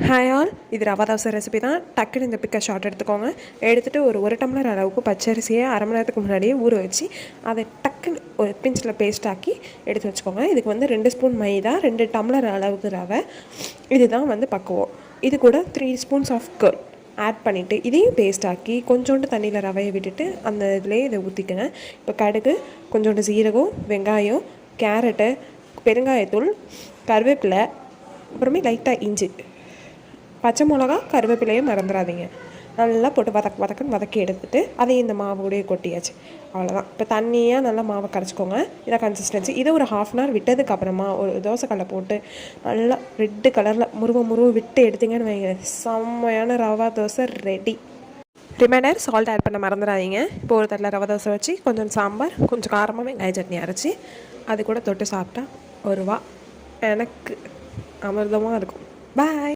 Hi all, இது rava dosa recipe தான். டக்குன்னு இந்த பிக்கை ஷார்ட் எடுத்துக்கோங்க. எடுத்துகிட்டு ஒரு டம்ளர் அளவுக்கு பச்சரிசியை அரை மணி நேரத்துக்கு முன்னாடியே ஊற வச்சு அதை டக்குன்னு ஒரு பிஞ்சில் பேஸ்ட் ஆக்கி எடுத்து வச்சுக்கோங்க. இதுக்கு 2 ஸ்பூன் மைதா, 2 டம்ளர் அளவுக்கு ரவை, இதுதான் பக்குவம். இது கூட 3 ஸ்பூன்ஸ் ஆஃப் கர்ட் ஆட் பண்ணிவிட்டு இதையும் பேஸ்ட் ஆக்கி கொஞ்சோண்டு தண்ணியில் ரவையை விட்டுட்டு அந்த இதுலேயே இதை ஊற்றிக்கங்க. இப்போ கடுகு, கொஞ்சோண்டு சீரகம், வெங்காயம், கேரட்டு, பெருங்காயத்தூள், கருவேப்பிலை, அப்புறமே லைட்டாக இஞ்சி, பச்சை மிளகா, கருவேப்பிலையும் மறந்துடாதீங்க. நல்லா போட்டு வதக்குன்னு வதக்கி எடுத்துகிட்டு அதையும் இந்த மாவோடையே கொட்டியாச்சு. அவ்வளோதான். இப்போ தண்ணியாக நல்லா மாவை கரைச்சிக்கோங்க. இதை கன்சிஸ்டன்சி. இதை ஒரு 1/2 அன் ஹவர் விட்டதுக்கப்புறமா ஒரு தோசைக்கல்லை போட்டு நல்லா ரெட்டு கலரில் முருவ விட்டு எடுத்திங்கன்னு வைங்க, செம்மையான rava dosa ready. Reminder, salt add பண்ண மறந்துடாதீங்க. இப்போ ஒரு தட்டில் ரவா தோசை வச்சு கொஞ்சம் சாம்பார், கொஞ்சம் காரமாக வெங்காய சட்னி அரைச்சி அது கூட தொட்டு சாப்பிட்டா ஒரு எனக்கு அமிர்தமாக இருக்கும். பாய்.